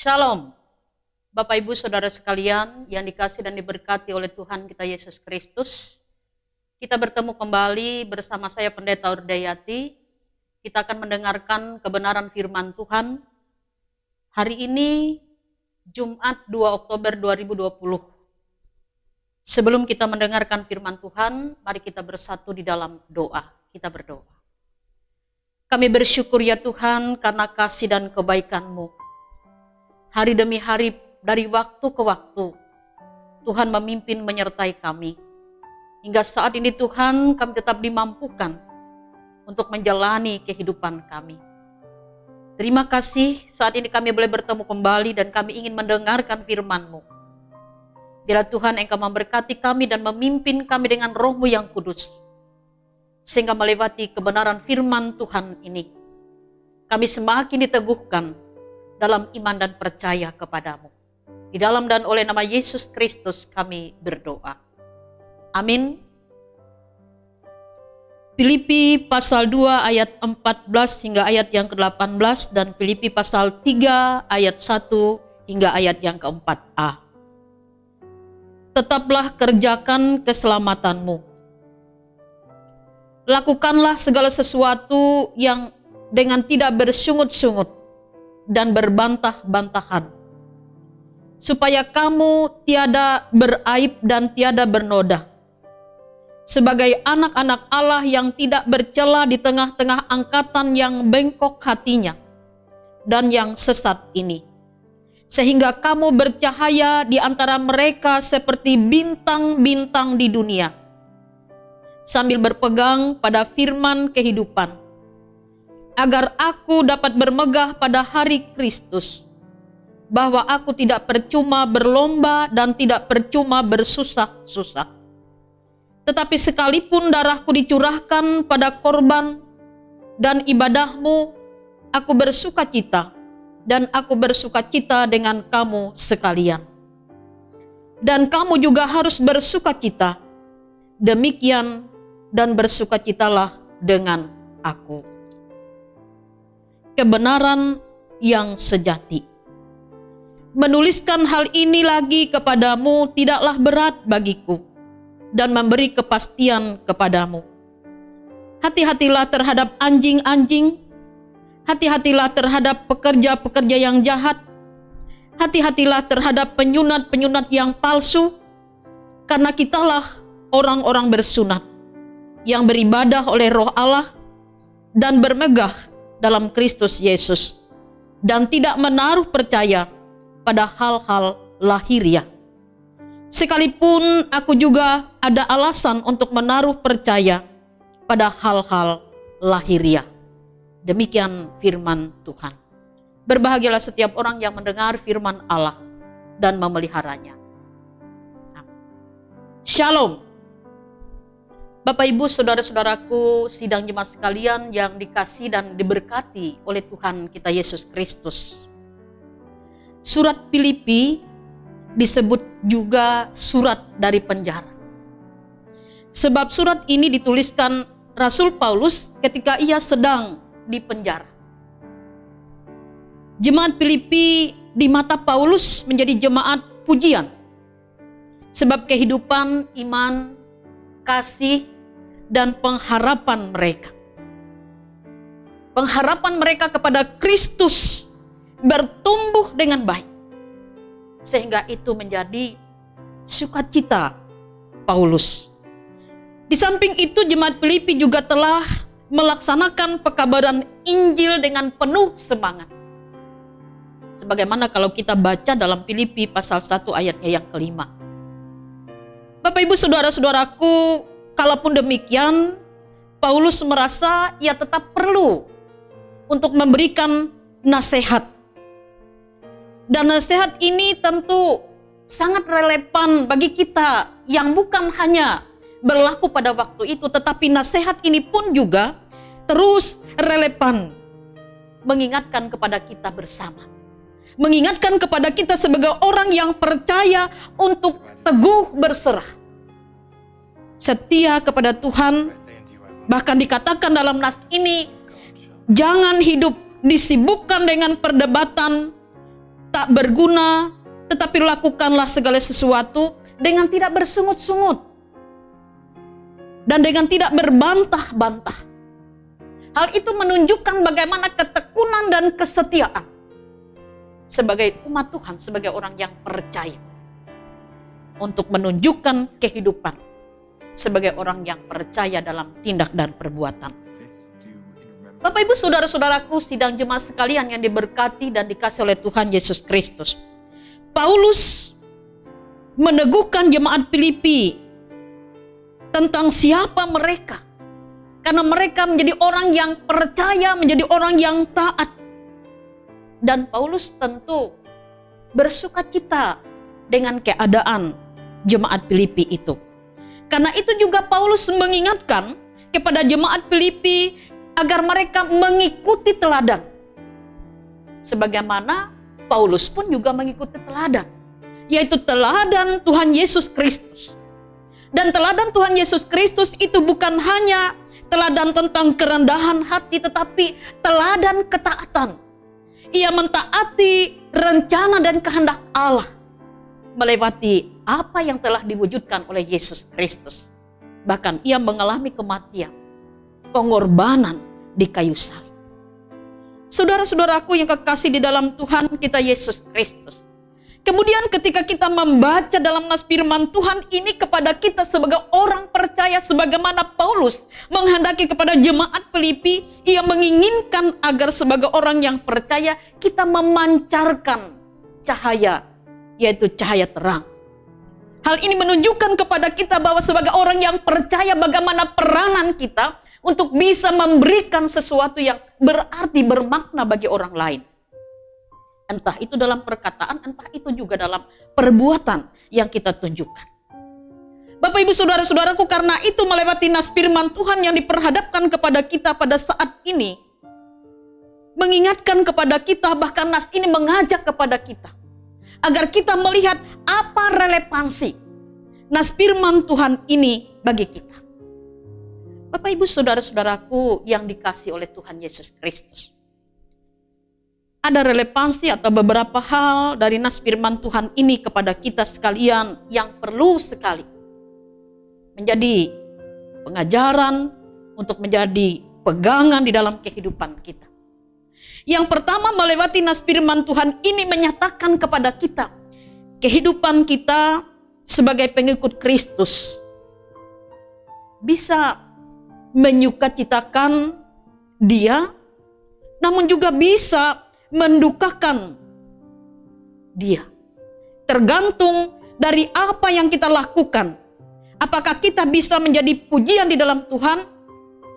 Shalom, Bapak Ibu Saudara sekalian yang dikasih dan diberkati oleh Tuhan kita Yesus Kristus. Kita bertemu kembali bersama saya Pendeta Urdayati. Kita akan mendengarkan kebenaran firman Tuhan. Hari ini Jumat 2 Oktober 2020. Sebelum kita mendengarkan firman Tuhan, mari kita bersatu di dalam doa. Kita berdoa. Kami bersyukur ya Tuhan karena kasih dan kebaikan-Mu. Hari demi hari, dari waktu ke waktu, Tuhan memimpin menyertai kami. Hingga saat ini Tuhan, kami tetap dimampukan untuk menjalani kehidupan kami. Terima kasih saat ini kami boleh bertemu kembali dan kami ingin mendengarkan firman-Mu. Biarlah Tuhan Engkau memberkati kami dan memimpin kami dengan Roh-Mu yang kudus. Sehingga melewati kebenaran firman Tuhan ini, kami semakin diteguhkan dalam iman dan percaya kepadamu. Di dalam dan oleh nama Yesus Kristus kami berdoa. Amin. Filipi pasal 2 ayat 14 hingga ayat yang ke-18 dan Filipi pasal 3 ayat 1 hingga ayat yang ke-4a. Tetaplah kerjakan keselamatanmu. Lakukanlah segala sesuatu yang dengan tidak bersungut-sungut dan berbantah-bantahan, supaya kamu tiada beraib dan tiada bernoda, sebagai anak-anak Allah yang tidak bercela di tengah-tengah angkatan yang bengkok hatinya dan yang sesat ini, sehingga kamu bercahaya di antara mereka seperti bintang-bintang di dunia, sambil berpegang pada firman kehidupan, agar aku dapat bermegah pada hari Kristus, bahwa aku tidak percuma berlomba dan tidak percuma bersusah-susah. Tetapi sekalipun darahku dicurahkan pada korban dan ibadahmu, aku bersukacita, dan aku bersukacita dengan kamu sekalian. Dan kamu juga harus bersukacita, demikian dan bersukacitalah dengan aku. Kebenaran yang sejati. Menuliskan hal ini lagi kepadamu tidaklah berat bagiku dan memberi kepastian kepadamu. Hati-hatilah terhadap anjing-anjing, hati-hatilah terhadap pekerja-pekerja yang jahat, hati-hatilah terhadap penyunat-penyunat yang palsu, karena kitalah orang-orang bersunat yang beribadah oleh Roh Allah dan bermegah dalam Kristus Yesus, dan tidak menaruh percaya pada hal-hal lahiriah. Sekalipun aku juga ada alasan untuk menaruh percaya pada hal-hal lahiriah. Demikian firman Tuhan. Berbahagialah setiap orang yang mendengar firman Allah dan memeliharanya. Shalom. Bapak Ibu Saudara-saudaraku, sidang jemaat sekalian yang dikasih dan diberkati oleh Tuhan kita Yesus Kristus. Surat Filipi disebut juga surat dari penjara. Sebab surat ini dituliskan Rasul Paulus ketika ia sedang di penjara. Jemaat Filipi di mata Paulus menjadi jemaat pujian. Sebab kehidupan, iman, kasih, dan pengharapan mereka. Pengharapan mereka kepada Kristus bertumbuh dengan baik. Sehingga itu menjadi sukacita Paulus. Di samping itu jemaat Filipi juga telah melaksanakan pekabaran Injil dengan penuh semangat. Sebagaimana kalau kita baca dalam Filipi pasal 1 ayatnya yang kelima. Bapak Ibu Saudara-saudaraku, kalaupun demikian, Paulus merasa ia tetap perlu untuk memberikan nasihat. Dan nasihat ini tentu sangat relevan bagi kita yang bukan hanya berlaku pada waktu itu, tetapi nasihat ini pun juga terus relevan mengingatkan kepada kita bersama. Mengingatkan kepada kita sebagai orang yang percaya untuk teguh berserah, setia kepada Tuhan. Bahkan dikatakan dalam nas ini, jangan hidup disibukkan dengan perdebatan, tak berguna, tetapi lakukanlah segala sesuatu dengan tidak bersungut-sungut dan dengan tidak berbantah-bantah. Hal itu menunjukkan bagaimana ketekunan dan kesetiaan sebagai umat Tuhan, sebagai orang yang percaya, untuk menunjukkan kehidupan sebagai orang yang percaya dalam tindak dan perbuatan. Bapak Ibu saudara-saudaraku, sidang jemaat sekalian yang diberkati dan dikasihi oleh Tuhan Yesus Kristus, Paulus meneguhkan jemaat Filipi tentang siapa mereka. Karena mereka menjadi orang yang percaya, menjadi orang yang taat. Dan Paulus tentu bersukacita dengan keadaan jemaat Filipi itu. Karena itu juga Paulus mengingatkan kepada jemaat Filipi agar mereka mengikuti teladan. Sebagaimana Paulus pun juga mengikuti teladan, yaitu teladan Tuhan Yesus Kristus. Dan teladan Tuhan Yesus Kristus itu bukan hanya teladan tentang kerendahan hati, tetapi teladan ketaatan. Ia mentaati rencana dan kehendak Allah melewati apa yang telah diwujudkan oleh Yesus Kristus. Bahkan ia mengalami kematian, pengorbanan di kayu salib. Saudara-saudaraku yang kekasih di dalam Tuhan kita Yesus Kristus, kemudian ketika kita membaca dalam nas firman Tuhan ini kepada kita sebagai orang percaya, sebagaimana Paulus menghendaki kepada jemaat Filipi, ia menginginkan agar sebagai orang yang percaya kita memancarkan cahaya, yaitu cahaya terang. Hal ini menunjukkan kepada kita bahwa sebagai orang yang percaya bagaimana peranan kita untuk bisa memberikan sesuatu yang berarti, bermakna bagi orang lain. Entah itu dalam perkataan, entah itu juga dalam perbuatan yang kita tunjukkan. Bapak Ibu saudara-saudaraku, karena itu melewati nas firman Tuhan yang diperhadapkan kepada kita pada saat ini, mengingatkan kepada kita, bahkan nas ini mengajak kepada kita, agar kita melihat apa relevansi nas firman Tuhan ini bagi kita. Bapak Ibu saudara-saudaraku yang dikasihi oleh Tuhan Yesus Kristus, ada relevansi atau beberapa hal dari nas firman Tuhan ini kepada kita sekalian yang perlu sekali menjadi pengajaran, untuk menjadi pegangan di dalam kehidupan kita. Yang pertama, melewati nas firman Tuhan ini menyatakan kepada kita kehidupan kita sebagai pengikut Kristus bisa menyukacitakan Dia, namun juga bisa mendukakan Dia. Tergantung dari apa yang kita lakukan. Apakah kita bisa menjadi pujian di dalam Tuhan,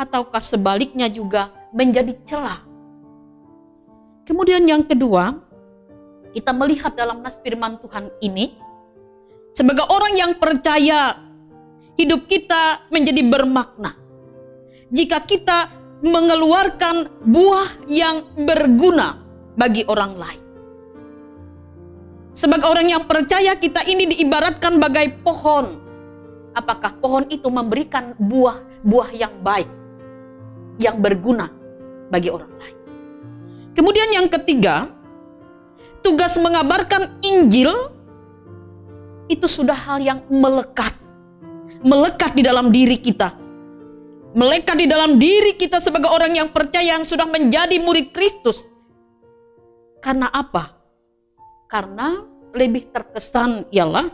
ataukah sebaliknya juga menjadi celah. Kemudian yang kedua, kita melihat dalam nas firman Tuhan ini, sebagai orang yang percaya, hidup kita menjadi bermakna jika kita mengeluarkan buah yang berguna bagi orang lain. Sebagai orang yang percaya, kita ini diibaratkan bagai pohon. Apakah pohon itu memberikan buah-buah yang baik, yang berguna bagi orang lain? Kemudian yang ketiga, tugas mengabarkan Injil itu sudah hal yang melekat di dalam diri kita. Melekat di dalam diri kita sebagai orang yang percaya, yang sudah menjadi murid Kristus. Karena apa? Karena lebih terkesan ialah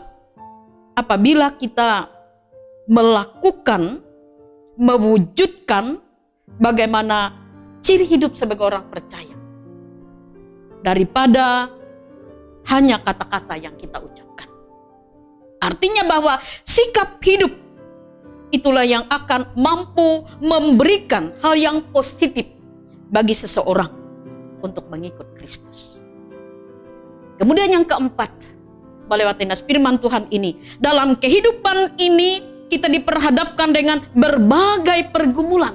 apabila kita melakukan, mewujudkan bagaimana ciri hidup sebagai orang percaya, daripada hanya kata-kata yang kita ucapkan. Artinya bahwa sikap hidup itulah yang akan mampu memberikan hal yang positif bagi seseorang untuk mengikut Kristus. Kemudian yang keempat, melewati nas firman Tuhan ini, dalam kehidupan ini kita diperhadapkan dengan berbagai pergumulan.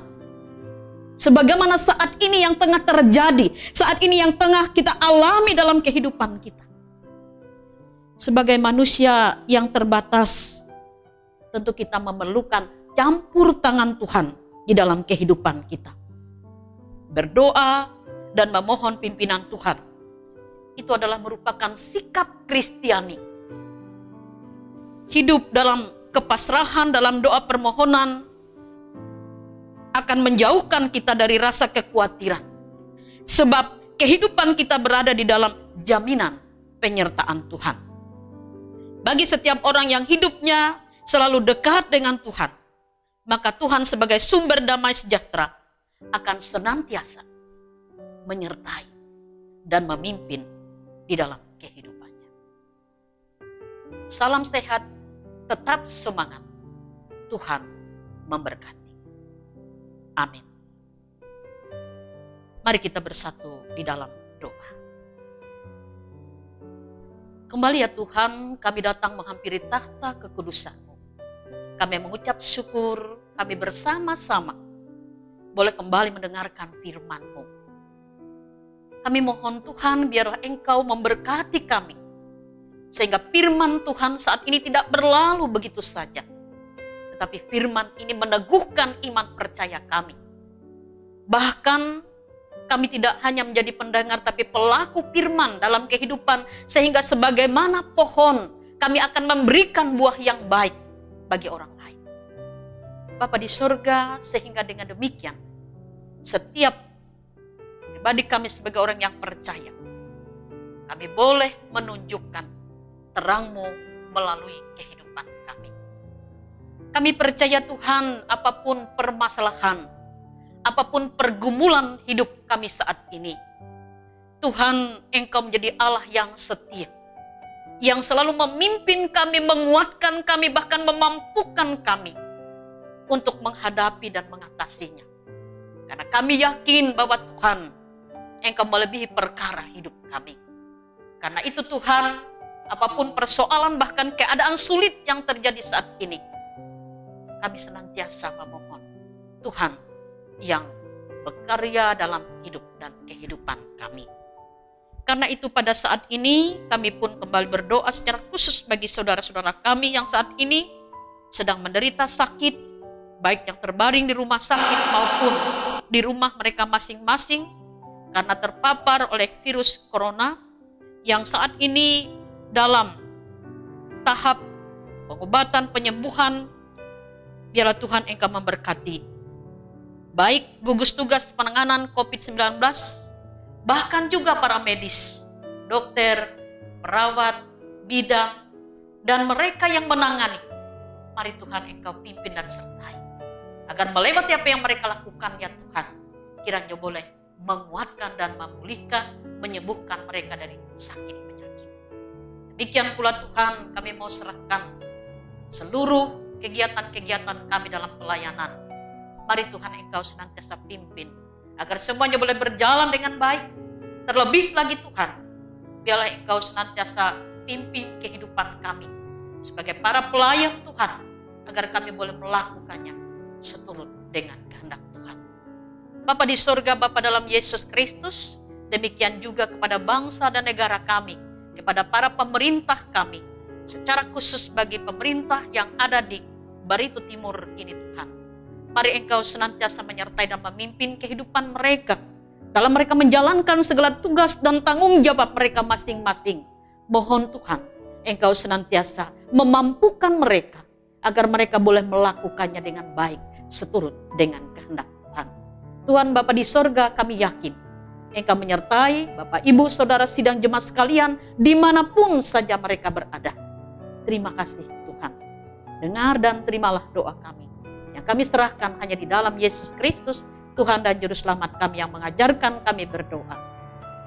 Sebagaimana saat ini yang tengah terjadi, saat ini yang tengah kita alami dalam kehidupan kita. Sebagai manusia yang terbatas, tentu kita memerlukan campur tangan Tuhan di dalam kehidupan kita. Berdoa dan memohon pimpinan Tuhan itu adalah merupakan sikap Kristiani. Hidup dalam kepasrahan, dalam doa permohonan akan menjauhkan kita dari rasa kekhawatiran. Sebab kehidupan kita berada di dalam jaminan penyertaan Tuhan. Bagi setiap orang yang hidupnya selalu dekat dengan Tuhan, maka Tuhan sebagai sumber damai sejahtera akan senantiasa menyertai dan memimpin di dalam kehidupannya. Salam sehat, tetap semangat. Tuhan memberkati. Amin. Mari kita bersatu di dalam doa. Kembali ya Tuhan, kami datang menghampiri tahta kekudusan-Mu. Kami mengucap syukur, kami bersama-sama boleh kembali mendengarkan firman-Mu. Kami mohon Tuhan, biarlah Engkau memberkati kami, sehingga firman Tuhan saat ini tidak berlalu begitu saja, tetapi firman ini meneguhkan iman percaya kami. Bahkan kami tidak hanya menjadi pendengar, tapi pelaku firman dalam kehidupan, sehingga sebagaimana pohon, kami akan memberikan buah yang baik bagi orang lain. Bapa di surga, sehingga dengan demikian, setiap pribadi kami sebagai orang yang percaya, kami boleh menunjukkan terang-Mu melalui kehidupan kami. Kami percaya Tuhan, apapun permasalahan, apapun pergumulan hidup kami saat ini, Tuhan, Engkau menjadi Allah yang setia, yang selalu memimpin kami, menguatkan kami, bahkan memampukan kami untuk menghadapi dan mengatasinya. Karena kami yakin bahwa Tuhan, Engkau melebihi perkara hidup kami. Karena itu Tuhan, apapun persoalan bahkan keadaan sulit yang terjadi saat ini, kami senantiasa memohon Tuhan yang berkarya dalam hidup dan kehidupan kami. Karena itu pada saat ini kami pun kembali berdoa secara khusus bagi saudara-saudara kami yang saat ini sedang menderita sakit, baik yang terbaring di rumah sakit maupun di rumah mereka masing-masing karena terpapar oleh virus corona yang saat ini dalam tahap pengobatan, penyembuhan. Biarlah Tuhan Engkau memberkati baik gugus tugas penanganan COVID-19, bahkan juga para medis, dokter, perawat, bidan, dan mereka yang menangani. Mari Tuhan Engkau pimpin dan sertai, agar melewati apa yang mereka lakukan ya Tuhan, kiranya boleh menguatkan dan memulihkan, menyembuhkan mereka dari sakit penyakit. Demikian pula Tuhan, kami mau serahkan seluruh kegiatan-kegiatan kami dalam pelayanan. Mari Tuhan Engkau senantiasa pimpin, agar semuanya boleh berjalan dengan baik. Terlebih lagi Tuhan, biarlah Engkau senantiasa pimpin kehidupan kami sebagai para pelayan Tuhan, agar kami boleh melakukannya seturut dengan kehendak Tuhan. Bapa di surga, Bapa dalam Yesus Kristus, demikian juga kepada bangsa dan negara kami, kepada para pemerintah kami, secara khusus bagi pemerintah yang ada di Barito Timur ini Tuhan. Mari Engkau senantiasa menyertai dan memimpin kehidupan mereka, dalam mereka menjalankan segala tugas dan tanggung jawab mereka masing-masing. Mohon Tuhan, Engkau senantiasa memampukan mereka, agar mereka boleh melakukannya dengan baik, seturut dengan kehendak Tuhan. Tuhan Bapa di sorga, kami yakin Engkau menyertai Bapak, Ibu, Saudara, sidang jemaat sekalian, dimanapun saja mereka berada. Terima kasih Tuhan. Dengar dan terimalah doa kami, yang kami serahkan hanya di dalam Yesus Kristus, Tuhan dan Juru Selamat kami, yang mengajarkan kami berdoa.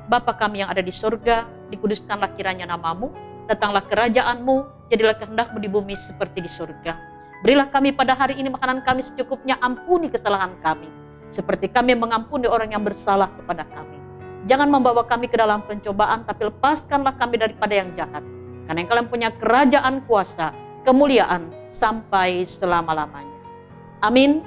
Bapa kami yang ada di surga, dikuduskanlah kiranya nama-Mu, datanglah kerajaan-Mu, jadilah kehendak-Mu di bumi seperti di surga. Berilah kami pada hari ini makanan kami secukupnya, ampuni kesalahan kami, seperti kami mengampuni orang yang bersalah kepada kami. Jangan membawa kami ke dalam pencobaan, tapi lepaskanlah kami daripada yang jahat. Karena Engkau yang punya kerajaan, kuasa, kemuliaan, sampai selama-lamanya. Amin.